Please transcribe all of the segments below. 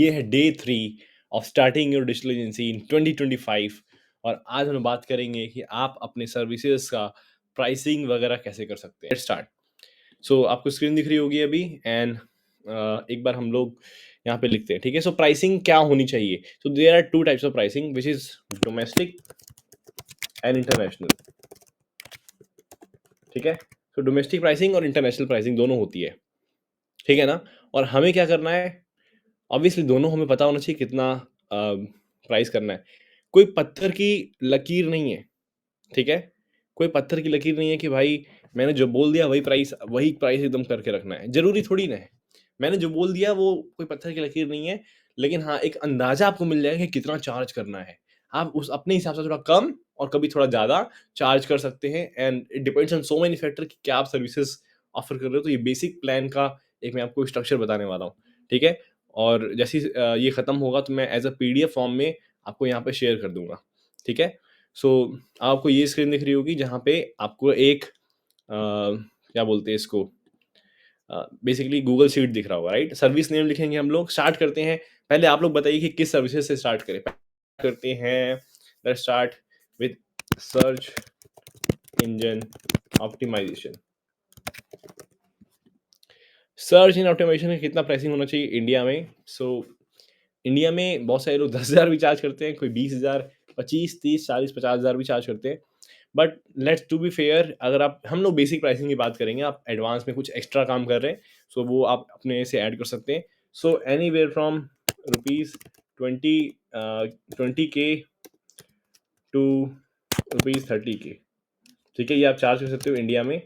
ये है day 3 of starting your digital agency in 2025 और आज हम बात करेंगे कि आप अपने सर्विसेज का प्राइसिंग वगैरह कैसे कर सकते हैं। Let's start. सो आपको स्क्रीन दिख रही होगी अभी एंड एक बार हम लोग यहाँ पे लिखते हैं, ठीक है। सो प्राइसिंग क्या होनी चाहिए? So there are two types of pricing which is domestic and international, ठीक है। सो डोमेस्टिक प्राइसिंग और इंटरनेशनल प्राइसिंग दोनों होती है, ठीक है ना। और हमें क्या करना है? ऑब्वियसली दोनों हमें पता होना चाहिए कितना प्राइस करना है। कोई पत्थर की लकीर नहीं है, ठीक है। कोई पत्थर की लकीर नहीं है कि भाई मैंने जो बोल दिया वही प्राइस एकदम करके रखना है, जरूरी थोड़ी ना है। मैंने जो बोल दिया वो कोई पत्थर की लकीर नहीं है, लेकिन हाँ एक अंदाजा आपको मिल जाएगा कि कितना चार्ज करना है। आप उस अपने हिसाब से थोड़ा कम और कभी थोड़ा ज्यादा चार्ज कर सकते हैं and it depends on so many factor कि क्या आप सर्विसेज ऑफर कर रहे हो। तो ये बेसिक प्लान का एक मैं आपको स्ट्रक्चर बताने वाला हूँ, ठीक है। और जैसे ही ये खत्म होगा तो मैं एज अ पीडीएफ फॉर्म में आपको यहाँ पे शेयर कर दूंगा, ठीक है। सो आपको ये स्क्रीन दिख रही होगी जहाँ पे आपको एक क्या बोलते हैं इसको, बेसिकली गूगल शीट दिख रहा होगा, राइट। सर्विस नेम लिखेंगे हम लोग, स्टार्ट करते हैं। पहले आप लोग बताइए कि किस सर्विसेज से स्टार्ट करें। करते हैं, let's start with search engine optimisation. Search engine optimisation का कितना प्राइसिंग होना चाहिए इंडिया में? इंडिया में बहुत सारे लोग 10,000 भी चार्ज करते हैं, कोई 20,000, 25, 30, 40, 50,000 भी चार्ज करते हैं। But let's to be fair, अगर आप हम लोग बेसिक प्राइसिंग की बात करेंगे, आप एडवांस में कुछ एक्स्ट्रा काम कर रहे हैं, सो वो आप अपने से ऐड कर सकते हैं। So anywhere from rupees 20K to rupees 30K, ठीक है। ये आप चार्ज कर सकते हो इंडिया में,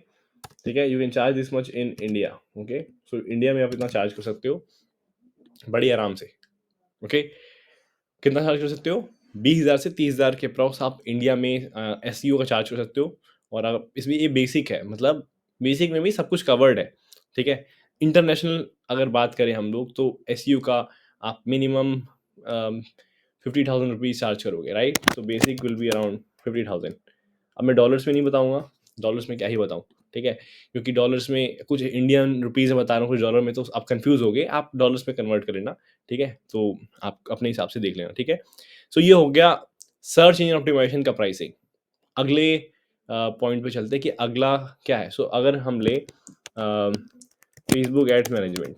ठीक है। You can charge this much in India, okay. So India में आप इतना चार्ज कर सकते हो बड़ी आराम से, ओके। कितना चार्ज कर सकते हो? 20,000 से 30,000 के अप्रॉक्स आप इंडिया में एसईओ का चार्ज कर सकते हो। और आप इसमें ये बेसिक है, मतलब बेसिक में भी सब कुछ कवर्ड है, ठीक है। इंटरनेशनल अगर बात करें हम लोग तो एसईओ का आप मिनिमम 50,000 रुपीज चार्ज करोगे, राइट। तो बेसिक विल बी अराउंड 50,000। अब मैं डॉलर्स में नहीं बताऊंगा, डॉलर्स में क्या ही बताऊं, ठीक है। क्योंकि डॉलर्स में कुछ इंडियन रुपीज में बता रहा हूँ, कुछ डॉलर में, तो आप कंफ्यूज हो गए। आप डॉलर्स में कन्वर्ट कर लेना, ठीक है। तो आप अपने हिसाब से देख लेना, ठीक है। सो ये हो गया सर्च इंजन ऑप्टिमाइजेशन का प्राइसिंग। अगले पॉइंट पे चलते हैं कि अगला क्या है। सो अगर हम ले Facebook ads management,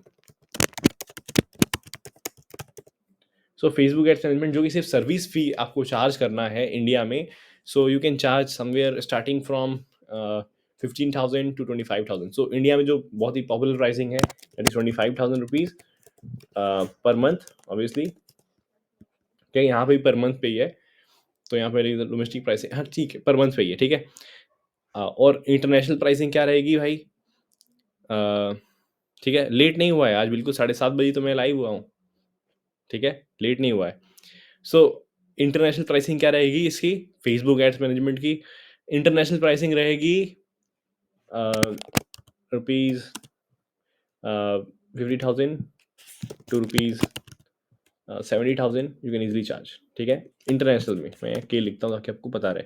so Facebook ads management जो कि सिर्फ सर्विस फी आपको चार्ज करना है इंडिया में। So you can charge somewhere starting from 15,000 to 25,000। So India में जो बहुत ही पॉपुलर प्राइसिंग है that is 25,000 rupees per month, obviously, क्या यहाँ पे भी पर मंथ पे ही है। तो यहाँ पे डोमेस्टिक प्राइसिंग, हाँ ठीक है, पर मंथ पे ही है, ठीक है। और इंटरनेशनल प्राइसिंग क्या रहेगी भाई? ठीक है, लेट नहीं हुआ है आज, बिल्कुल 7:30 बजे तो मैं लाइव हुआ हूँ, ठीक है, लेट नहीं हुआ है। सो इंटरनेशनल प्राइसिंग क्या रहेगी इसकी? फेसबुक एड्स मैनेजमेंट की इंटरनेशनल प्राइसिंग रहेगी rupees 50,000 to rupees 70,000 you can easily charge, ठीक है। इंटरनेशनल में मैं के लिखता हूँ ताकि आपको पता रहे।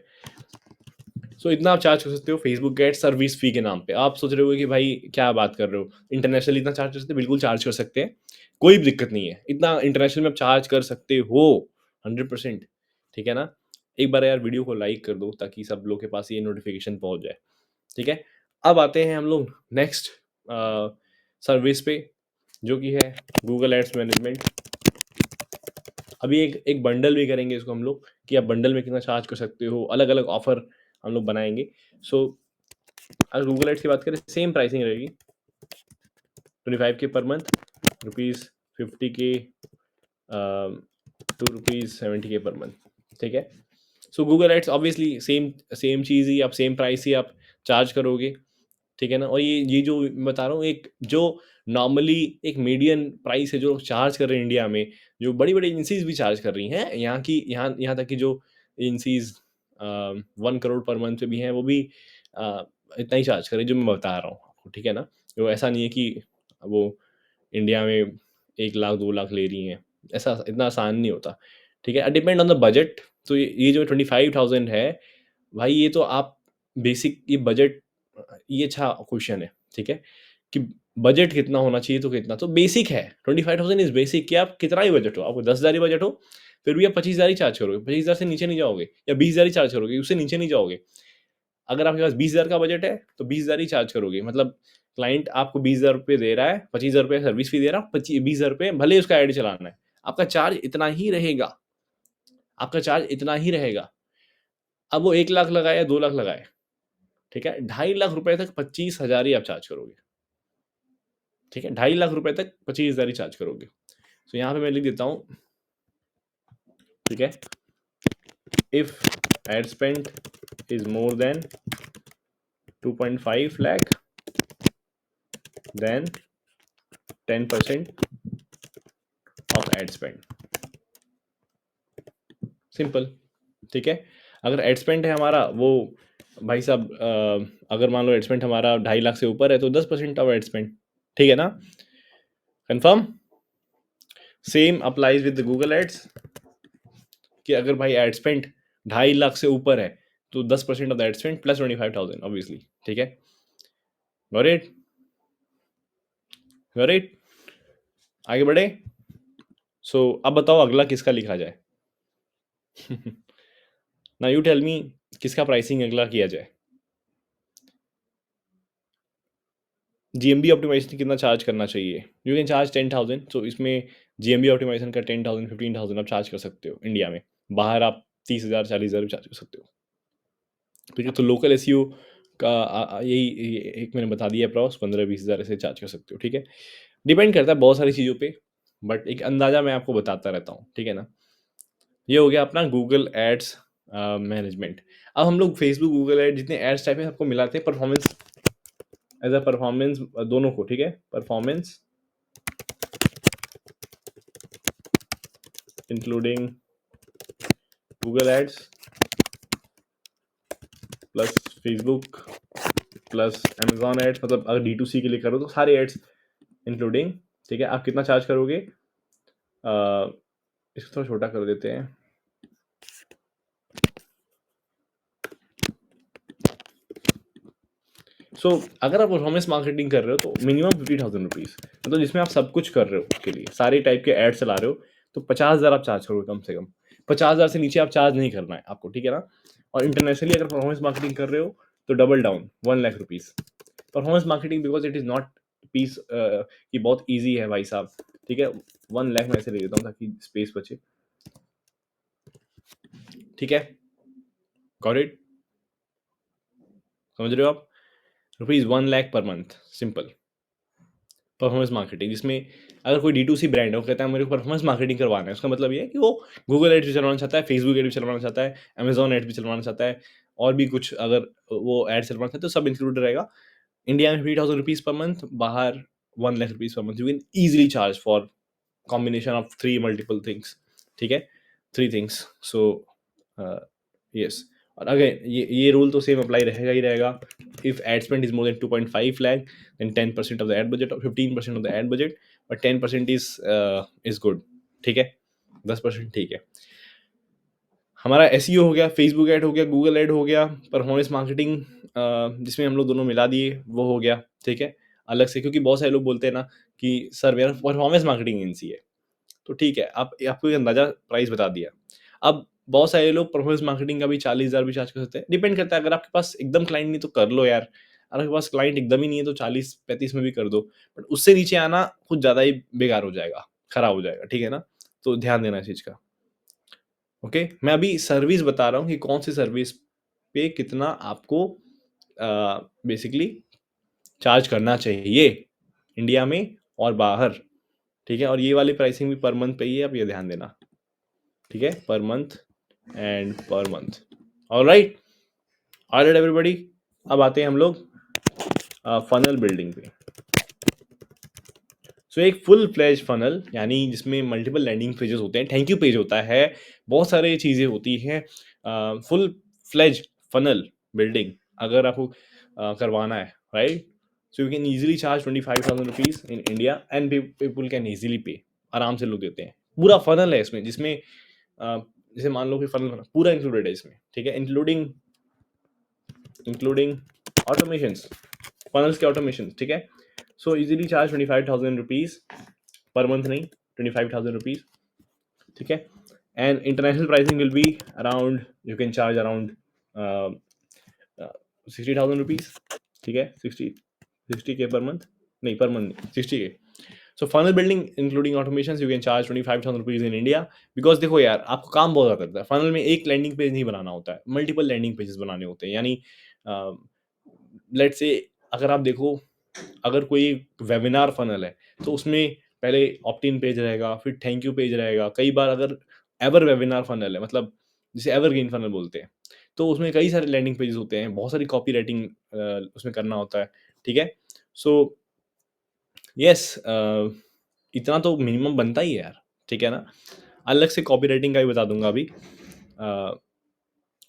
सो इतना आप चार्ज कर सकते हो फेसबुक गेट सर्विस फी के नाम पे। आप सोच रहे हो कि भाई क्या बात कर रहे हो, इंटरनेशनल इतना चार्ज कर सकते हैं? बिल्कुल चार्ज कर सकते हैं, कोई भी दिक्कत नहीं है। इतना इंटरनेशनल में आप चार्ज कर सकते हो 100%, ठीक है ना। एक बार यार वीडियो को लाइक कर दो ताकि सब लोग के पास ये नोटिफिकेशन पहुंच जाए, ठीक है। अब आते हैं हम लोग नेक्स्ट सर्विस पे, जो कि है गूगल एड्स मैनेजमेंट। अभी एक एक बंडल भी करेंगे इसको हम लोग कि आप बंडल में कितना चार्ज कर सकते हो, अलग अलग ऑफर हम लोग बनाएंगे। सो अगर गूगल एड्स की बात करें, सेम प्राइसिंग रहेगी 25K per month, rupees 50K to rupees 70K पर मंथ, ठीक है। So Google ads obviously same same चीज़ ही, आप सेम प्राइस ही आप चार्ज करोगे, ठीक है ना। और ये जो मैं बता रहा हूँ, एक जो नॉर्मली एक मीडियन प्राइस है जो चार्ज कर रहे हैं इंडिया में, जो बड़ी बड़ी एजेंसीज भी चार्ज कर रही हैं, यहाँ तक कि जो एजेंसीज 1 करोड़ पर मंथ पे भी हैं, वो भी अ, इतना ही चार्ज कर रही है जो मैं बता रहा हूँ आपको, ठीक है ना। जो ऐसा नहीं है कि वो इंडिया में 1 लाख 2 लाख ले रही हैं, ऐसा इतना आसान नहीं होता, ठीक है। Depend on the budget. तो ये जो 25,000 है भाई, ये तो आप बेसिक ये बजट, ये अच्छा क्वेश्चन है, ठीक है। कि बजट कितना होना चाहिए तो कितना, तो बेसिक है 25,000 इज बेसिक कि आप कितना ही बजट हो, आपको 10,000 ही बजट हो फिर भी आप 25,000 ही चार्ज करोगे, 25,000 से नीचे नहीं जाओगे, या 20,000 ही चार्ज करोगे, उससे नीचे नहीं जाओगे। अगर आपके पास 20,000 का बजट है तो 20,000 ही चार्ज करोगे, मतलब क्लाइंट आपको 20,000 रुपये दे रहा है, 25,000 रुपये सर्विस फी दे रहा है, 20,000 रुपये भले ही उसका ऐड चलाना है, आपका चार्ज इतना ही रहेगा, आपका चार्ज इतना ही रहेगा। अब वो 1 लाख लगाए या 2 लाख लगाए, ठीक है, 2.5 लाख रुपए तक 25,000 ही आप चार्ज करोगे, ठीक है, 2.5 लाख रुपए तक 25,000 ही चार्ज करोगे। तो यहाँ पे मैं लिख देता हूँ, ठीक है, if ad spend is more than 2.5 lakh then 10% of ad spend, simple, ठीक है। अगर एड स्पेंड है हमारा वो, भाई साहब अगर मान लो एड स्पेंड हमारा 2.5 लाख से ऊपर है तो 10% ऑफ एड स्पेंड, ठीक है ना, confirm. Same applies with Google ads कि अगर भाई एड स्पेंड 2.5 लाख से ऊपर है तो 10% of the ad spend plus 25,000 obviously, ठीक है, गॉट इट, गॉट इट, आगे बढ़े। सो अब बताओ अगला किसका लिखा जाए। ना यू टेल मी, किसका प्राइसिंग अगला किया जाए। जीएमबी ऑप्टिमाइजेशन कितना चार्ज करना चाहिए, यू कैन चार्ज 10,000, सो इसमें जीएमबी ऑप्टिमाइजेशन का 10,000 15,000 आप चार्ज कर सकते हो इंडिया में, बाहर आप 30,000 40,000 चार्ज कर सकते हो, ठीक है। तो लोकल एसईओ का यही एक मैंने बता दिया अप्रॉक्स 15-20,000 ऐसे चार्ज कर सकते हो, ठीक है। डिपेंड करता है बहुत सारी चीज़ों पे, बट एक अंदाज़ा मैं आपको बताता रहता हूँ, ठीक है ना। ये हो गया अपना गूगल एड्स मैनेजमेंट। अब हम लोग फेसबुक गूगल एड जितने एड्स टाइप है सबको मिलाते हैं परफॉर्मेंस, एज अ परफॉर्मेंस दोनों को, ठीक है, performance including Google ads plus Facebook plus Amazon ads, मतलब अगर D2C के लिए करो तो सारे एड्स इंक्लूडिंग, ठीक है। आप कितना चार्ज करोगे, इसको थोड़ा छोटा कर देते हैं, अगर आप परफॉर्मेंस मार्केटिंग कर रहे हो तो मिनिमम 50,000 रुपीज़, मतलब जिसमें आप सब कुछ कर रहे हो उसके लिए सारे टाइप के एड चला रहे हो, तो 50,000 आप चार्ज करोगे कम से कम, 50,000 से नीचे आप चार्ज नहीं करना है आपको, ठीक है ना। और इंटरनेशनली अगर परफॉर्मेंस मार्केटिंग कर रहे हो तो double down 1 lakh rupees performance marketing, because it is not piece कि बहुत ईजी है भाई साहब, ठीक है। 1 लाख मैं ऐसे ले लेता हूँ ताकि स्पेस बचे, ठीक है, गॉट इट, समझ रहे हो आप, ₹1 lakh per month, simple performance marketing, जिसमें अगर कोई D2C ब्रांड है वो कहता है मेरे को परफॉर्मेंस मार्केटिंग करवाना है, उसका मतलब ये है कि वो गूगल एड्स भी चलवाना चाहता है, फेसबुक एड भी चलवाना चाहता है, अमेजॉन एड्स भी चलवाना चाहता है, और भी कुछ अगर वो एड चलवाना चाहता है तो सब इंक्लूड रहेगा। इंडिया में 50,000 रुपीज़ पर मंथ, बाहर 1 lakh rupees per month, you can easily charge for combination of 3 multiple things, ठीक है, 3 थिंग्स। सो यस, और अगेन ये रूल तो सेम अप्लाई रहेगा ही रहेगा। If ad spend is more than 2.5 lakh then 10% of the ad budget, और 15% of the ad budget, और 10% is good, ठीक है, 10% ठीक है। हमारा एसईओ हो गया, फेसबुक ऐड हो गया, गूगल ऐड हो गया, परफॉर्मेंस मार्केटिंग जिसमें हम लोग दोनों मिला दिए वो हो गया, ठीक है, अलग से, क्योंकि बहुत सारे लोग बोलते हैं ना कि सर मेरा परफॉर्मेंस मार्केटिंग एजेंसी है, तो ठीक है, आप आपको एक अंदाजा प्राइस बता दिया। अब बहुत सारे लोग परफॉर्मेंस मार्केटिंग का भी 40,000 भी चार्ज कर सकते हैं, डिपेंड करता है। अगर आपके पास एकदम क्लाइंट नहीं तो कर लो यार, अगर आपके पास क्लाइंट एकदम ही नहीं है तो 40-35 में भी कर दो, बट उससे नीचे आना कुछ ज़्यादा ही बेकार हो जाएगा, खराब हो जाएगा, ठीक है ना, तो ध्यान देना इस चीज़ का। ओके, मैं अभी सर्विस बता रहा हूँ कि कौन सी सर्विस पे कितना आपको बेसिकली चार्ज करना चाहिए इंडिया में और बाहर, ठीक है। और ये वाली प्राइसिंग भी पर मंथ पे ही है, आप ये ध्यान देना, ठीक है, per month and per month, alright, alright everybody. अब आते हैं हम लोग फनल बिल्डिंग पे। सो एक फुल फ्लैज फनल यानी जिसमें मल्टीपल लैंडिंग पेजेस होते हैं, थैंक यू पेज होता है, बहुत सारे चीज़ें होती हैं, फुल फ्लैज फनल बिल्डिंग अगर आपको करवाना है, right, so you can easily charge 25,000 rupees in India and people can easily पे, आराम से लोग देते हैं। पूरा फनल है इसमें, जिसमें जैसे मान लो कि फनल पूरा इंक्लूडेड है इसमें, ठीक है, इंक्लूडिंग इंक्लूडिंग ऑटोमेशंस, फनल्स के ऑटोमेशन, ठीक है। So easily charge 25,000 rupees per month, नहीं 25,000 रुपीज़, ठीक है। And international pricing will be around, you can charge around 60,000 rupees, ठीक है। 60K पर मंथ, नहीं पर मंथ नहीं, 60K। So funnel building including automation you can charge 25,000 rupees in India. Because देखो यार, आपको काम बहुत ज़्यादा करता है फनल में। एक लैंडिंग पेज नहीं बनाना होता है, मल्टीपल लैंडिंग पेजेस बनाने होते हैं। यानी लेट्स से अगर आप देखो, अगर कोई वेबिनार फनल है तो उसमें पहले ऑप्ट-इन पेज रहेगा, फिर थैंक यू पेज रहेगा। कई बार अगर एवर वेबिनार फनल है, मतलब जिसे एवरग्रीन फनल बोलते हैं, तो उसमें कई सारे लैंडिंग पेजेस होते हैं, बहुत सारी कॉपी राइटिंग उसमें करना होता है, ठीक है। सो यस, इतना तो मिनिमम बनता ही है यार, ठीक है ना। अलग से कॉपी राइटिंग का भी बता दूंगा अभी।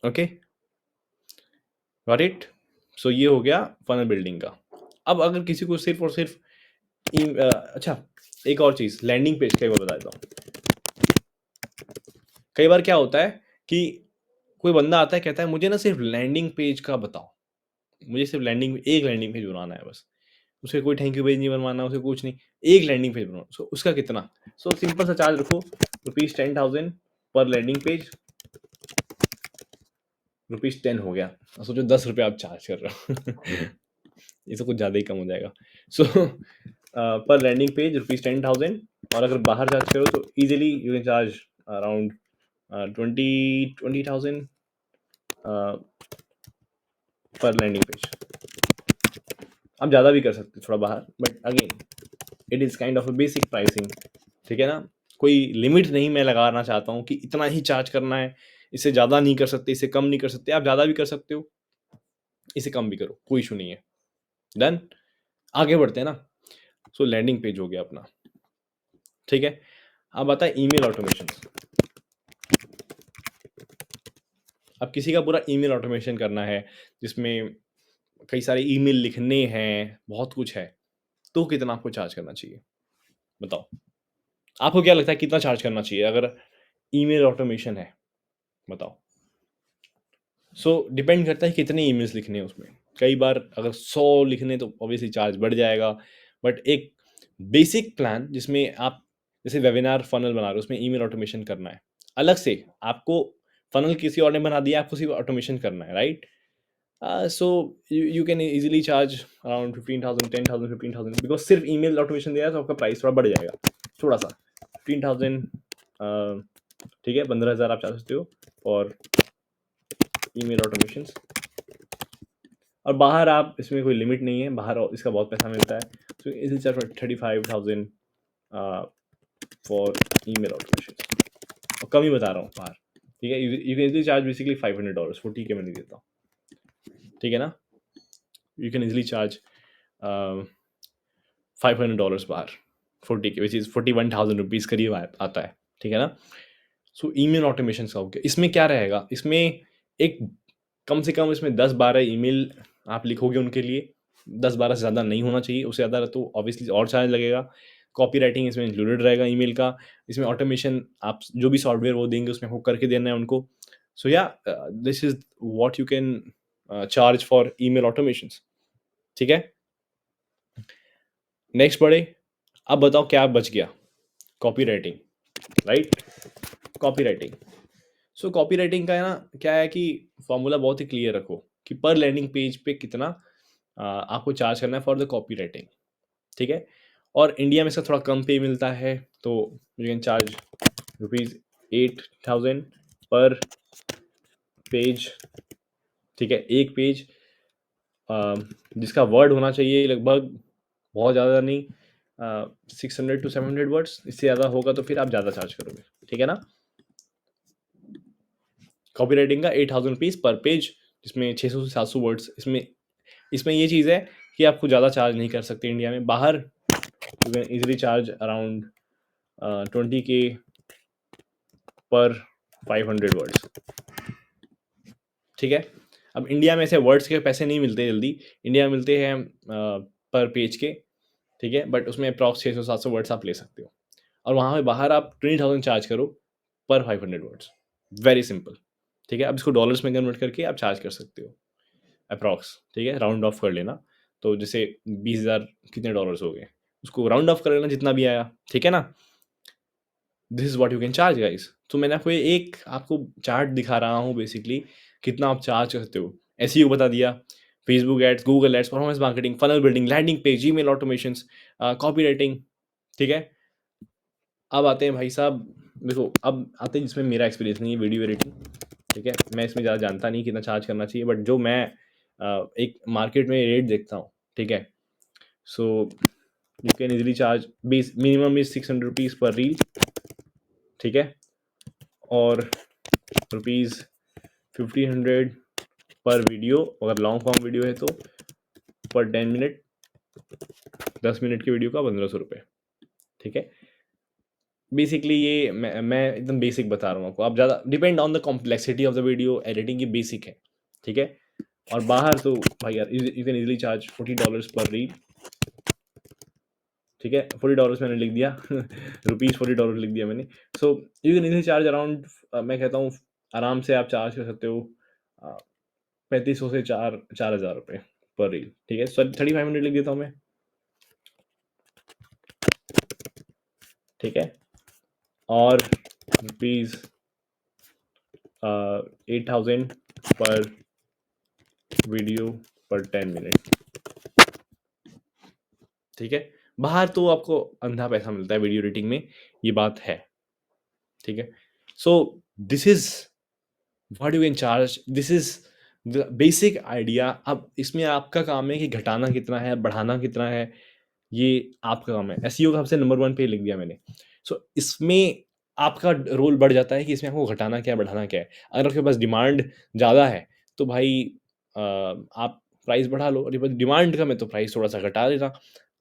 Okay, got it. सो ये हो गया फनल बिल्डिंग का। अब अगर किसी को सिर्फ और सिर्फ अच्छा, एक और चीज़ लैंडिंग पेज का एक और बता देता हूँ। कई बार क्या होता है कि कोई बंदा आता है, कहता है मुझे ना सिर्फ लैंडिंग पेज का बताओ, मुझे सिर्फ एक लैंडिंग पेज बनाना है बस। उसे कोई थैंक यू पेज नहीं बनवाना, उसे कुछ नहीं, एक लैंडिंग पेज बनाओ। सो उसका कितना? सो सिंपल सा चार्ज रखो, ₹10,000 पर लैंडिंग पेज, ₹10 हो गया। और सोचो ₹10 आप चार्ज कर रहे हो। ये तो कुछ ज़्यादा ही कम हो जाएगा। सो पर लैंडिंग पेज ₹10,000, और अगर बाहर चार्ज करो तो easily you can charge around 20,000 पर लैंडिंग पेज। आप ज़्यादा भी कर सकते हो थोड़ा बाहर, but again it is kind of a basic pricing, ठीक है ना। कोई लिमिट नहीं मैं लगाना चाहता हूँ कि इतना ही चार्ज करना है, इससे ज़्यादा नहीं कर सकते, इससे कम नहीं कर सकते। आप ज़्यादा भी कर सकते हो, इससे कम भी करो, कोई इशू नहीं है। डन, आगे बढ़ते हैं ना। सो लैंडिंग पेज हो गया अपना, ठीक है। अब आता है ईमेल ऑटोमेशन। अब किसी का पूरा ईमेल ऑटोमेशन करना है, जिसमें कई सारे ईमेल लिखने हैं, बहुत कुछ है, तो कितना आपको चार्ज करना चाहिए बताओ? आपको क्या लगता है कितना चार्ज करना चाहिए अगर ईमेल ऑटोमेशन है, बताओ? सो डिपेंड करता है कितने ईमेल्स लिखने हैं उसमें। कई बार अगर 100 लिखने तो ऑब्वियसली चार्ज बढ़ जाएगा, बट एक बेसिक प्लान जिसमें आप जैसे वेबिनार फनल बना रहे हो, उसमें ईमेल ऑटोमेशन करना है अलग से। आपको फनल किसी और ने बना दिया, आपको सिर्फ ऑटोमेशन करना है, right. So you can easily charge around 15,000, 10,000, 15,000, because सिर्फ ईमेल ऑटोमेशन दिया है तो आपका प्राइस थोड़ा बढ़ जाएगा, थोड़ा सा। 15,000, ठीक है, 15,000 आप चार्ज सकते हो और ईमेल ऑटोमेशन। और बाहर आप, इसमें कोई लिमिट नहीं है, बाहर इसका बहुत पैसा मिलता है। तो is is 35,000 for email automation, और कम ही बता रहा हूँ बाहर, ठीक है। You can easily charge basically $500, 40K में नहीं देता हूँ, ठीक है ना। यू कैन इजीली चार्ज $500 बाहर, 40K विच इज़ 41,000 रुपीज़ करीब आता है, ठीक है ना। सो ईमेल ऑटोमेशन का हो गया। इसमें क्या रहेगा, इसमें एक कम से कम इसमें 10-12 ईमेल आप लिखोगे उनके लिए। 10-12 से ज़्यादा नहीं होना चाहिए, उससे ज़्यादा तो ऑब्वियसली और चार्ज लगेगा। कॉपी राइटिंग इसमें इंक्लूडेड रहेगा ईमेल का। इसमें ऑटोमेशन आप जो भी सॉफ्टवेयर वो देंगे उसमें आपको करके देना है उनको। सो या this is what you can charge for email automations, ठीक है। नेक्स्ट बढ़े। अब बताओ क्या बच गया? Copy writing, right. Copy writing. सो कॉपी राइटिंग का है ना, क्या है कि फॉर्मूला बहुत ही क्लियर रखो कि पर लैंडिंग पेज पे कितना आपको चार्ज करना है फॉर द कॉपी राइटिंग, ठीक है। और इंडिया में इसका थोड़ा कम पे मिलता है, तो यू कैन चार्ज ₹8,000 पर पेज, ठीक है। एक पेज जिसका वर्ड होना चाहिए लगभग, बहुत ज़्यादा नहीं, 600 to 700 वर्ड्स। इससे ज़्यादा होगा तो फिर आप ज़्यादा चार्ज करोगे, ठीक है ना। कॉपी राइटिंग का 8,000 रुपीज़ पर पेज, जिसमें 600 से 700 वर्ड्स। इसमें इसमें ये चीज़ है कि आपको ज़्यादा चार्ज नहीं कर सकते इंडिया में। बाहर you can easily charge around 20K पर 500 वर्ड्स, ठीक है। अब इंडिया में ऐसे वर्ड्स के पैसे नहीं मिलते जल्दी, इंडिया में मिलते हैं पर पेज के, ठीक है। बट उसमें अप्रॉक्स 600-700 वर्ड्स आप ले सकते हो, और वहाँ पे बाहर आप 20,000 चार्ज करो पर 500 वर्ड्स। वेरी सिंपल, ठीक है। अब इसको डॉलर्स में कन्वर्ट करके आप चार्ज कर सकते हो अप्रॉक्स, ठीक है, राउंड ऑफ कर लेना। तो जैसे 20,000 कितने डॉलर्स हो गए, उसको राउंड ऑफ कर लेना जितना भी आया, ठीक है ना? This is what you can charge guys. तो मैंने आपको चार्ट दिखा रहा हूँ बेसिकली, कितना आप चार्ज कर सकते हो। एसईओ बता दिया, Facebook ads, Google ads, performance marketing, funnel building, landing page, email automations, copywriting, ठीक है? अब आते हैं भाई साहब, देखो अब आते हैं जिसमें मेरा एक्सपीरियंस नहीं है, वीडियो एडिटिंग, ठीक है? मैं इसमें ज़्यादा जानता नहीं कितना चार्ज करना चाहिए, बट जो मैं एक मार्केट में रेट देखता हूँ, ठीक है? सो you can easily charge, base minimum is 600 rupees पर रील, ठीक है? और रुपीज़ 1500 पर वीडियो, अगर लॉन्ग फॉर्म वीडियो है तो, पर 10 मिनट, 10 मिनट की वीडियो का 1500 रुपये, ठीक है? बेसिकली ये मैं एकदम बेसिक बता रहा हूँ आपको, आप ज़्यादा depend on the complexity of the video, editing की बेसिक है, ठीक है? और बाहर तो भाई यार यू कैन इजीली चार्ज $40 पर रील, ठीक है? $40 मैंने लिख दिया रुपीज़ $40 लिख दिया मैंने। सो you can easily charge around, मैं कहता हूँ आराम से आप चार्ज कर सकते हो 3500 से 4,000 रुपये पर रील, ठीक है? सॉरी 3500 लिख देता हूँ मैं, ठीक है? और रुपीज़ 8,000 पर वीडियो पर 10 मिनट, ठीक है? बाहर तो आपको अंधा पैसा मिलता है वीडियो एडिटिंग में, ये बात है, ठीक है? So this is what you can charge, this is the basic idea. अब इसमें आपका काम है कि घटाना कितना है, बढ़ाना कितना है, ये आपका काम है। एसईओ का सबसे नंबर 1 पे लिख दिया मैंने। सो इसमें आपका रोल बढ़ जाता है कि इसमें आपको घटाना क्या है, बढ़ाना क्या है। अगर आपके पास डिमांड ज़्यादा है, तो भाई आप प्राइस बढ़ा लो, और डिमांड कम है तो प्राइस थोड़ा-सा घटा देना।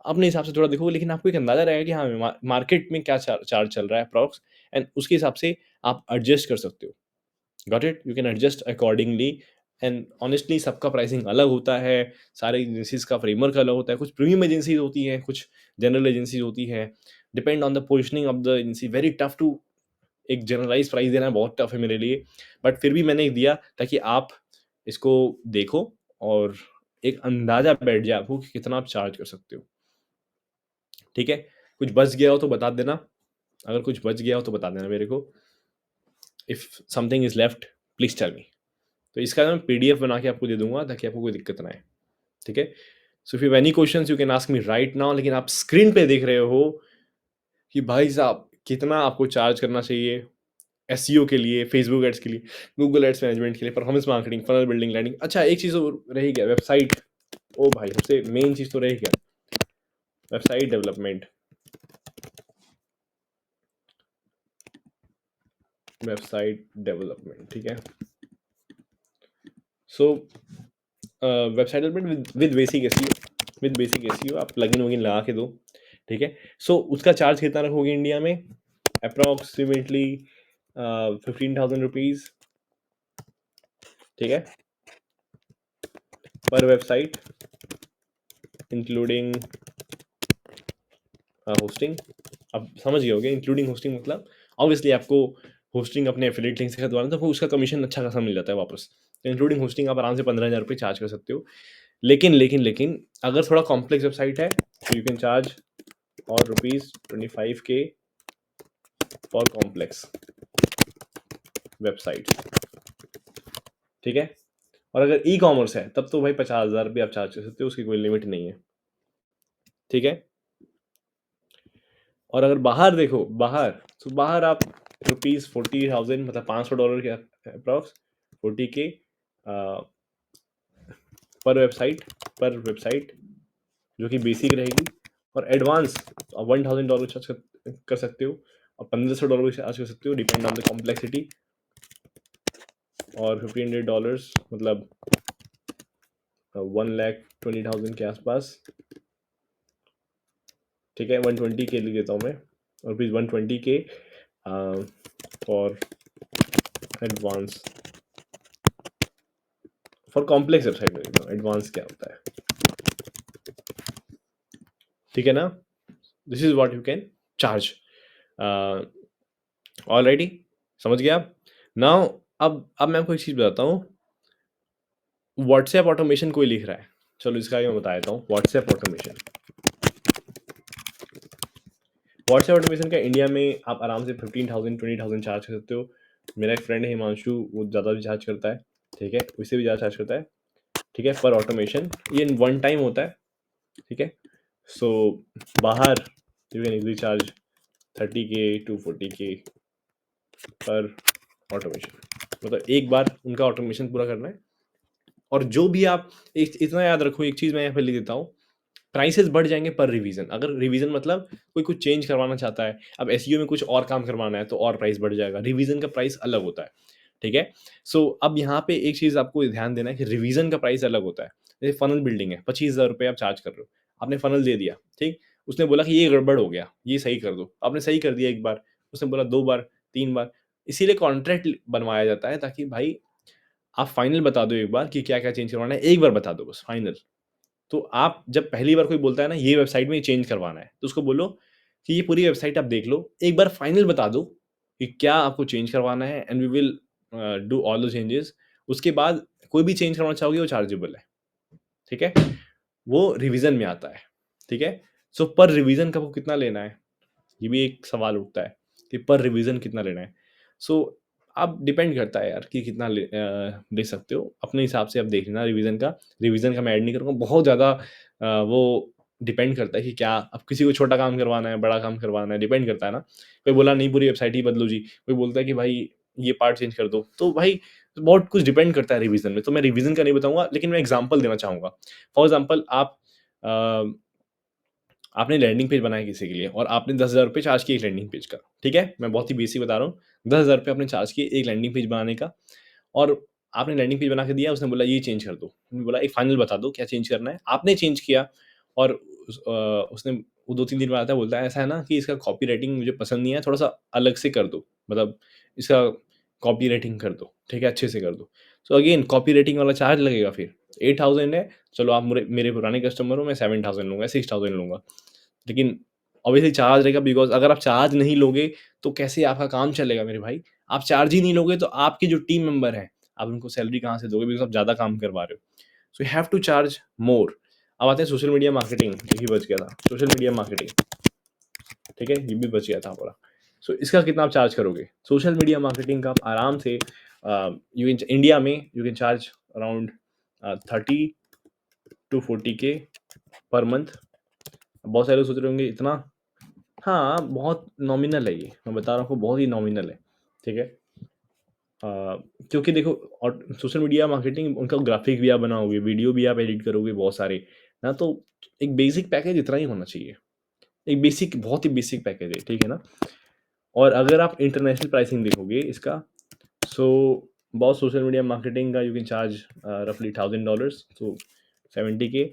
अपने हिसाब से थोड़ा देखो, लेकिन आपको एक अंदाज़ा रहेगा कि हाँ, मार्केट में क्या चार्ज चल रहा है अप्रॉक्स, एंड उसके हिसाब से आप एडजस्ट कर सकते हो। Got it? You can adjust accordingly, and honestly सबका प्राइसिंग अलग होता है, सारे एजेंसीज़ का फ्रेमवर्क अलग होता है, कुछ प्रीमियम एजेंसीज़ होती हैं, कुछ जनरल एजेंसीज़ होती हैं, depend on the positioning of the agency, very tough to एक जनरलाइज़ प्राइस देना बहुत टफ है मेरे लिए, बट फिर भी मैंने दिया ताकि आप इसको देखो और एक अंदाज़ा बैठ जाए आपको कि कितना आप चार्ज कर सकते हो, ठीक है? कुछ बच गया हो तो बता देना, अगर कुछ बच गया हो तो बता देना मेरे को, if something is left please tell me. तो इसका मैं पीडीएफ बना के आपको दे दूँगा ताकि आपको कोई दिक्कत ना आए, ठीक है? So if you have any questions you can ask me right now, लेकिन आप स्क्रीन पे देख रहे हो कि भाई साहब कितना आपको चार्ज करना चाहिए एसईओ के लिए, फेसबुक एड्स के लिए, गूगल एड्स मैनेजमेंट के लिए, performance marketing, funnel building, landing. अच्छा एक चीज़ और रह ही गया, वेबसाइट। ओ भाई सबसे मेन चीज़ तो रह ही गया, वेबसाइट डेवलपमेंट। वेबसाइट डेवलपमेंट, ठीक है? सो website development with basic SEO, with basic SEO आप प्लगइन वगइन लगा के दो, ठीक है? सो उसका चार्ज कितना रखोगे इंडिया में? अप्रॉक्सीमेटली 15,000 रुपीज़, ठीक है? पर वेबसाइट इंक्लूडिंग होस्टिंग। अब समझ गए होगे इंक्लूडिंग होस्टिंग मतलब ऑब्वियसली आपको होस्टिंग अपने एफिलिएट लिंक से खरीदवाना, तो उसका कमीशन अच्छा खासा मिल जाता है वापस। तो इंक्लूडिंग होस्टिंग आप आराम से 15,000 रुपये चार्ज कर सकते हो। लेकिन अगर थोड़ा कॉम्प्लेक्स वेबसाइट है तो यू कैन चार्ज और ₹25K फॉर कॉम्प्लेक्स वेबसाइट, ठीक है? और अगर ई कॉमर्स है तब तो भाई 50,000 भी आप चार्ज कर सकते हो, उसकी कोई लिमिट नहीं है, ठीक है? और अगर बाहर देखो, तो बाहर आप ₹40,000 मतलब $500 के अप्रॉक्स 40K पर वेबसाइट जो कि बेसिक रहेगी, और एडवांस आप $1,000 चार्ज कर सकते हो, और $1,500 भी चार्ज कर सकते हो, डिपेंड ऑन द कॉम्प्लेक्सिटी, और $1,500 मतलब 1,20,000 के आसपास, ठीक है? 120K लिख देता हूँ मैं, और please 120K for advance, for complex website में लिखता हूँ, एडवांस क्या होता है, ठीक है ना? This is what you can charge. Already समझ गए आप? नाउ अब मैं आपको एक चीज़ बताता हूँ। व्हाट्सएप ऑटोमेशन कोई लिख रहा है, चलो इसका आगे मैं बता देता हूँ। WhatsApp automation. व्हाट्सएप ऑटोमेशन का इंडिया में आप आराम से 15,000 20,000 चार्ज कर सकते हो। मेरा एक फ्रेंड है हिमांशु, वो ज़्यादा भी चार्ज करता है, ठीक है, उससे भी ज़्यादा चार्ज करता है, ठीक है, पर ऑटोमेशन। ये वन टाइम होता है, ठीक है। सो बाहर you can easily charge 30K to 40K पर ऑटोमेशन, मतलब एक बार उनका ऑटोमेशन पूरा करना है। और जो भी आप इतना याद रखो, एक चीज़ मैं यहाँ पे लिख देता हूँ, प्राइसेस बढ़ जाएंगे पर रिवीजन। अगर रिवीजन मतलब कोई कुछ चेंज करवाना चाहता है, अब एसईओ में कुछ और काम करवाना है तो और प्राइस बढ़ जाएगा, रिवीजन का प्राइस अलग होता है, ठीक है। सो अब यहाँ पे एक चीज़ आपको ध्यान देना है कि रिवीजन का प्राइस अलग होता है। जैसे फनल बिल्डिंग है, 25,000 रुपये आप चार्ज कर रहे हो, आपने फनल दे दिया, ठीक, उसने बोला कि ये गड़बड़ हो गया, ये सही कर दो, आपने सही कर दिया एक बार, उसने बोला 2 बार 3 बार, इसीलिए कॉन्ट्रैक्ट बनवाया जाता है ताकि भाई आप फाइनल बता दो एक बार कि क्या क्या चेंज करवाना है, एक बार बता दो बस फाइनल। तो आप जब पहली बार कोई बोलता है ना ये वेबसाइट में चेंज करवाना है, तो उसको बोलो कि ये पूरी वेबसाइट आप देख लो, एक बार फाइनल बता दो कि क्या आपको चेंज करवाना है, and we will do all the changes. उसके बाद कोई भी चेंज करवाना चाहोगे वो चार्जेबल है, ठीक है, वो रिवीजन में आता है, ठीक है। सो पर रिवीजन का वो कितना लेना है, ये भी एक सवाल उठता है कि पर रिवीजन कितना लेना है। सो आप डिपेंड करता है यार कि कितना ले सकते हो, अपने हिसाब से आप देख लेना। रिवीजन का मैं ऐड नहीं करूँगा, बहुत ज़्यादा वो डिपेंड करता है कि क्या, अब किसी को छोटा काम करवाना है, बड़ा काम करवाना है, डिपेंड करता है ना। कोई बोला नहीं पूरी वेबसाइट ही बदलो जी, कोई बोलता है कि भाई ये पार्ट चेंज कर दो, तो भाई बहुत कुछ डिपेंड करता है रिवीजन में। तो मैं रिवीजन का नहीं बताऊंगा, लेकिन मैं एग्जांपल देना चाहूँगा। फॉर एग्जांपल आप अ, आपने लैंडिंग पेज बनाया किसी के लिए और आपने 10,000 रुपये चार्ज किए एक लैंडिंग पेज का, ठीक है, मैं बहुत ही बेसिक बता रहा हूँ। 10,000 रुपये आपने चार्ज किए एक लैंडिंग पेज बनाने का, और आपने लैंडिंग पेज बना के दिया, उसने बोला ये चेंज कर दो, उसने बोला एक फाइनल बता दो क्या चेंज करना है, आपने चेंज किया। और उसने वो 2-3 दिन बाद आता है, बोलता है ऐसा है ना कि इसका कॉपी राइटिंग मुझे पसंद नहीं है, थोड़ा सा अलग से कर दो, मतलब इसका कॉपी राइटिंग कर दो, ठीक है, अच्छे से कर दो। सो अगेन कॉपी राइटिंग वाला चार्ज लगेगा, फिर 8,000 है, चलो आप मेरे मेरे पुराने कस्टमर हो, मैं 7,000 लूँगा, 6,000 लूँगा। लेकिन ऑब्वियसली चार्ज रहेगा, बिकॉज़ अगर आप चार्ज नहीं लोगे, तो कैसे आपका काम चलेगा मेरे भाई? आप चार्ज ही नहीं लोगे तो आपके जो टीम मेंबर हैं, आप उनको सैलरी कहाँ से दोगे, बिकॉज़ आप ज़्यादा काम करवा रहे हो। So you have to charge more. अब आते हैं सोशल मीडिया मार्केटिंग, ये भी बच गया था। सोशल मीडिया मार्केटिंग, ठीक है? ये भी बच गया था पूरा। सो इसका कितना आप चार्ज करोगे? सोशल मीडिया मार्केटिंग का आप आराम से यू कैन इंडिया में you can charge around 30 to 40K per month. बहुत सारे लोग सोच रहे होंगे इतना? हाँ, बहुत नॉमिनल है ये, मैं बता रहा हूँ आपको, बहुत ही नॉमिनल है, ठीक है? क्योंकि देखो, और सोशल मीडिया मार्केटिंग उनका ग्राफिक भी आप बनाओगे, वीडियो भी आप एडिट करोगे बहुत सारे, ना, तो एक बेसिक पैकेज इतना ही होना चाहिए। एक बेसिक, बहुत ही बेसिक पैकेज है, ठीक है ना? और अगर आप इंटरनेशनल प्राइसिंग देखोगे इसका, सो बहुत सोशल मीडिया मार्केटिंग का यू कैन चार्ज रफली $1,000, सो 70K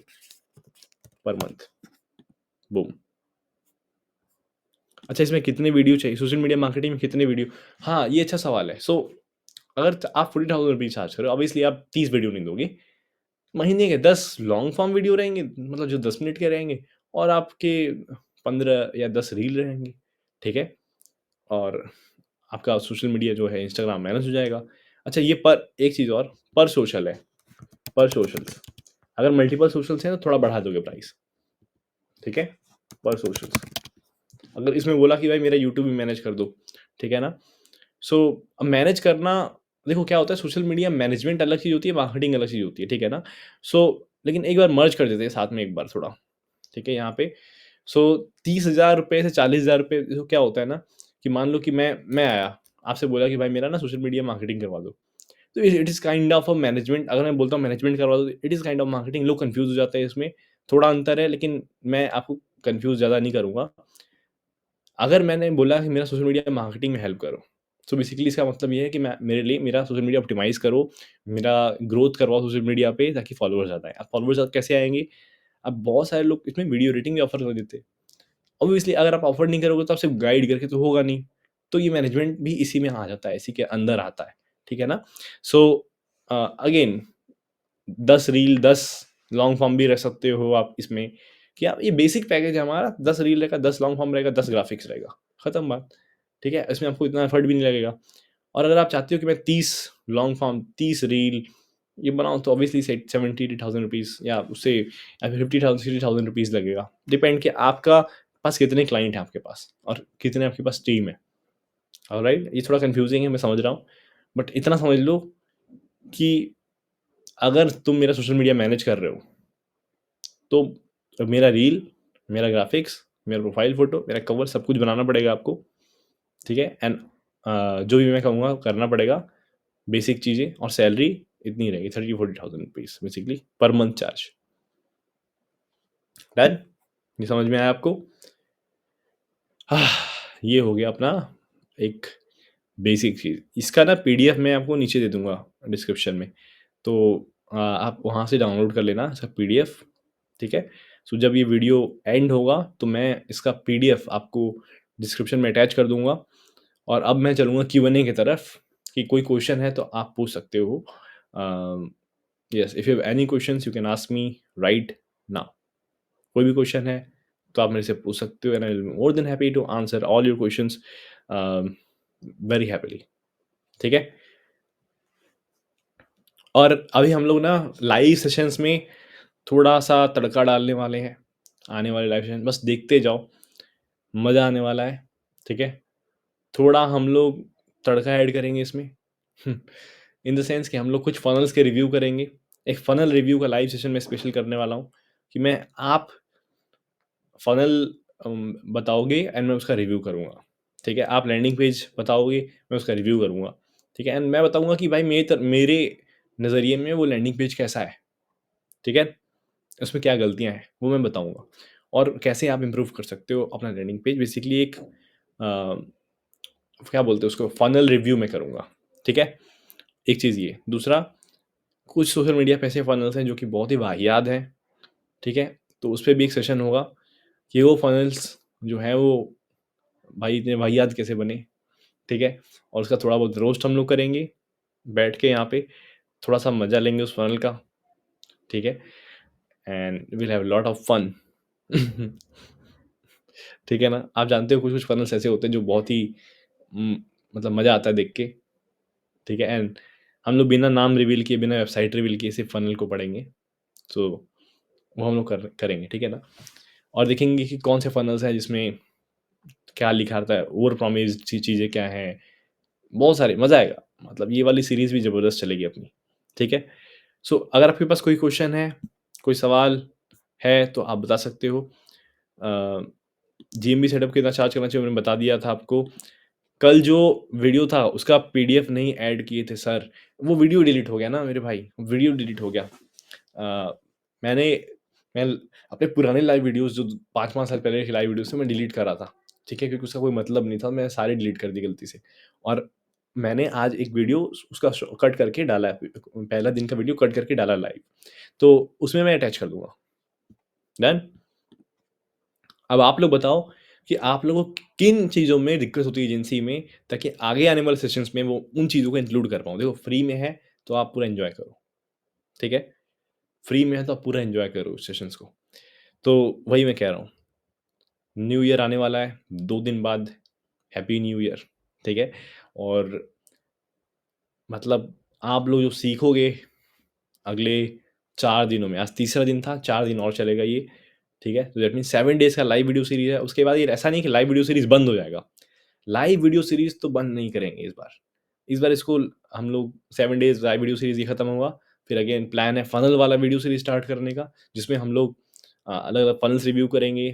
पर मंथ, बूम। अच्छा, इसमें कितने वीडियो चाहिए सोशल मीडिया मार्केटिंग में, कितने वीडियो? हाँ, ये अच्छा सवाल है। सो अगर आप 40,000 रुपीज़ चार्ज करो, ऑब्वियसली आप 30 वीडियो नहीं दोगे। महीने के 10 लॉन्ग फॉर्म वीडियो रहेंगे, मतलब जो 10 मिनट के रहेंगे, और आपके 15 या 10 रील रहेंगे, ठीक है? और आपका सोशल मीडिया जो है इंस्टाग्राम मैनेज हो जाएगा। अच्छा, ये पर एक चीज़ और, पर सोशल है, पर सोशल्स। अगर मल्टीपल सोशल्स हैं तो थोड़ा बढ़ा दोगे प्राइस, ठीक है? पर सोशल्स। अगर इसमें बोला कि भाई मेरा यूट्यूब भी मैनेज कर दो, ठीक है ना? सो अब मैनेज करना, देखो क्या होता है, सोशल मीडिया मैनेजमेंट अलग चीज़ होती है, मार्केटिंग अलग चीज़ होती है, ठीक है ना? सो लेकिन एक बार मर्ज कर देते हैं साथ में एक बार थोड़ा, ठीक है, यहाँ पे। सो 30,000 रुपये से 40,000 रुपये, देखो क्या होता है ना, कि मान लो कि मैं आया, आपसे बोला कि भाई मेरा ना सोशल मीडिया मार्केटिंग करवा दो। तो it is kind of a management. अगर मैं बोलता हूँ मैनेजमेंट करवा दो, it is kind of marketing. लोग कन्फ्यूज़ हो जाते हैं इसमें, थोड़ा अंतर है, लेकिन मैं आपको कन्फ्यूज़ ज़्यादा नहीं करूँगा। अगर मैंने बोला कि मेरा सोशल मीडिया मार्केटिंग में हेल्प करो, तो बेसिकली इसका मतलब ये है कि मैं, मेरे लिए मेरा सोशल मीडिया ऑप्टिमाइज़ करो, मेरा ग्रोथ करवाओ सोशल मीडिया पे, ताकि फॉलोवर्स ज़्यादा आएँ। अब फॉलोवर्स कैसे आएँगे? अब बहुत सारे लोग इसमें वीडियो एडिटिंग भी ऑफ़र कर देते हैं। ऑब्वियसली अगर आप ऑफ़र नहीं करोगे तो आप सिर्फ गाइड करके तो होगा नहीं। तो ये मैनेजमेंट भी इसी में आ जाता है, इसी के अंदर आता है, ठीक है ना? So again 10 reel, 10 long form भी रख सकते हो आप इसमें, कि आप, ये बेसिक पैकेज है हमारा, 10 रील रहेगा, 10 लॉन्ग फॉर्म रहेगा, 10 ग्राफ़िक्स रहेगा, खत्म बात, ठीक है? इसमें आपको इतना एफर्ट भी नहीं लगेगा। और अगर आप चाहते हो कि मैं 30 लॉन्ग फॉर्म, 30 रील, ये बनाओ तो ऑब्वियसली से 70,000 रुपीज़ या उससे या फिर 50,000 60,000 रुपीज़ लगेगा। डिपेंड कि आपका पास कितने क्लाइंट हैं आपके पास और कितने आपके पास टीम है। ऑलराइट? ये थोड़ा कन्फ्यूज़िंग है, मैं समझ रहा हूँ। बट इतना समझ लो कि अगर तुम मेरा सोशल मीडिया मैनेज कर रहे हो, तो मेरा रील, मेरा ग्राफ़िक्स, मेरा प्रोफ़ाइल फ़ोटो, मेरा कवर सब कुछ बनाना पड़ेगा आपको, ठीक है? एंड जो भी मैं कहूँगा करना पड़ेगा, बेसिक चीज़ें और सैलरी इतनी रहेगी 30-40,000 rupees basically per month charge. Done? ये समझ में आया आपको? ये हो गया अपना एक बेसिक चीज़। इसका ना पीडीएफ मैं आपको नीचे दे दूँगा डिस्क्रिप्शन में। तो आप वहाँ से डाउनलोड कर लेना इसका पीडीएफ, ठीक है? सो जब ये वीडियो एंड होगा तो मैं इसका पीडीएफ आपको डिस्क्रिप्शन में अटैच कर दूँगा और अब मैं चलूँगा क्यू&ए की तरफ कि कोई क्वेश्चन है तो आप पूछ सकते हो। Yes, if you have any questions you can ask me right now. कोई भी क्वेश्चन है तो आप मेरे से पूछ सकते हो and I will be more than happy to answer all your questions very happily, ठीक है? और अभी हम लोग ना लाइव सेशंस में थोड़ा-सा तड़का डालने वाले हैं, आने वाले लाइव सेशन बस देखते जाओ, मज़ा आने वाला है, ठीक है? थोड़ा हम लोग तड़का ऐड करेंगे इसमें इन द सेंस कि हम लोग कुछ फ़नल्स के रिव्यू करेंगे। एक फ़नल रिव्यू का लाइव सेशन मैं स्पेशल करने वाला हूँ कि मैं आप फ़नल बताओगे एंड मैं उसका रिव्यू करूँगा, ठीक है? आप लैंडिंग पेज बताओगे, मैं उसका रिव्यू करूँगा, ठीक है? एंड मैं बताऊँगा कि भाई मेरे नज़रिए में वो लैंडिंग पेज कैसा है, ठीक है? उसमें क्या गलतियाँ हैं, वो मैं बताऊँगा और कैसे आप इम्प्रूव कर सकते हो अपना लैंडिंग पेज बेसिकली एक क्या बोलते हैं उसको फ़नल रिव्यू मैं करूँगा, ठीक है? एक चीज़ ये, दूसरा कुछ सोशल मीडिया पे ऐसे फ़नल्स हैं जो कि बहुत ही वाहियात हैं, ठीक है? तो उसपे भी एक सेशन होगा कि वो फ़नल्स जो हैं वो भाई इतने वाहियात कैसे बने, ठीक है? और उसका थोड़ा बहुत रोस्ट हम लोग करेंगे, बैठ के यहाँ पे, थोड़ा-सा मज़ा लेंगे उस फ़नल का, ठीक है? And will have lot of fun ठीक है ना? आप जानते हो कुछ-कुछ फ़नल्स ऐसे होते हैं जो बहुत ही उम, मतलब मज़ा आता है देख के, ठीक है? एंड हम लोग बिना नाम रिवील किए, बिना वेबसाइट रिवील किए सिर्फ़ फ़नल को पढ़ेंगे। सो वो हम लोग करेंगे, ठीक है ना? और देखेंगे कि कौन से फ़नल्स हैं जिसमें क्या लिखा रहता है, ओवर प्रॉमिस्ड चीज़ें क्या हैं, बहुत सारे मज़ा आएगा। मतलब ये वाली सीरीज़ भी ज़बरदस्त चलेगी अपनी, ठीक है? सो अगर आपके पास कोई क्वेश्चन है, कोई सवाल है तो आप बता सकते हो। अ, जीएमबी सेटअप कितना चार्ज करना चाहिए मैंने बता दिया था आपको। कल जो वीडियो था उसका पीडीएफ नहीं ऐड किए थे सर, वो वीडियो डिलीट हो गया ना मेरे भाई, वीडियो डिलीट हो गया। मैंने मैं अपने पुराने लाइव वीडियोज़ जो 5-5 साल पहले के लाइव वीडियोज़ थे मैं डिलीट कर रहा था, ठीक है? क्योंकि उसका कोई मतलब नहीं था, मैं सारे डिलीट कर दिए गलती से। और मैंने आज एक वीडियो उसका कट करके डाला है, पहला दिन का वीडियो कट करके डाला लाइव, तो उसमें मैं अटैच कर दूँगा। डन? अब आप लोग बताओ कि आप लोगों को किन चीज़ों में दिक्कत होती है एजेंसी में, ताकि आगे आने वाले सेशंस में वो उन चीज़ों को इंक्लूड कर पाऊँ। देखो फ्री में है, तो आप पूरा एन्जॉय करो, ठीक है? फ्री में है तो आप पूरा एन्जॉय करो उस सेशंस को। तो वही मैं कह रहा हूँ, न्यू ईयर आने वाला है, 2 दिन बाद हैप्पी न्यू ईयर, ठीक है? और मतलब आप लोग जो सीखोगे अगले 4 दिनों में, आज तीसरा दिन था, 4 दिन और चलेगा ये, ठीक है? तो दैट मीन्स 7 डेज़ का लाइव वीडियो सीरीज़ है, उसके बाद ये ऐसा नहीं कि लाइव वीडियो सीरीज़ बंद हो जाएगा। लाइव वीडियो सीरीज़ तो बंद नहीं करेंगे इस बार। इस बार इसको हम लोग 7 डेज़ लाइव वीडियो सीरीज़ ये खत्म होगा, फिर अगेन प्लान है फ़नल वाला वीडियो सीरीज़ स्टार्ट करने का, जिसमें हम लोग अलग-अलग फ़नल्स रिव्यू करेंगे।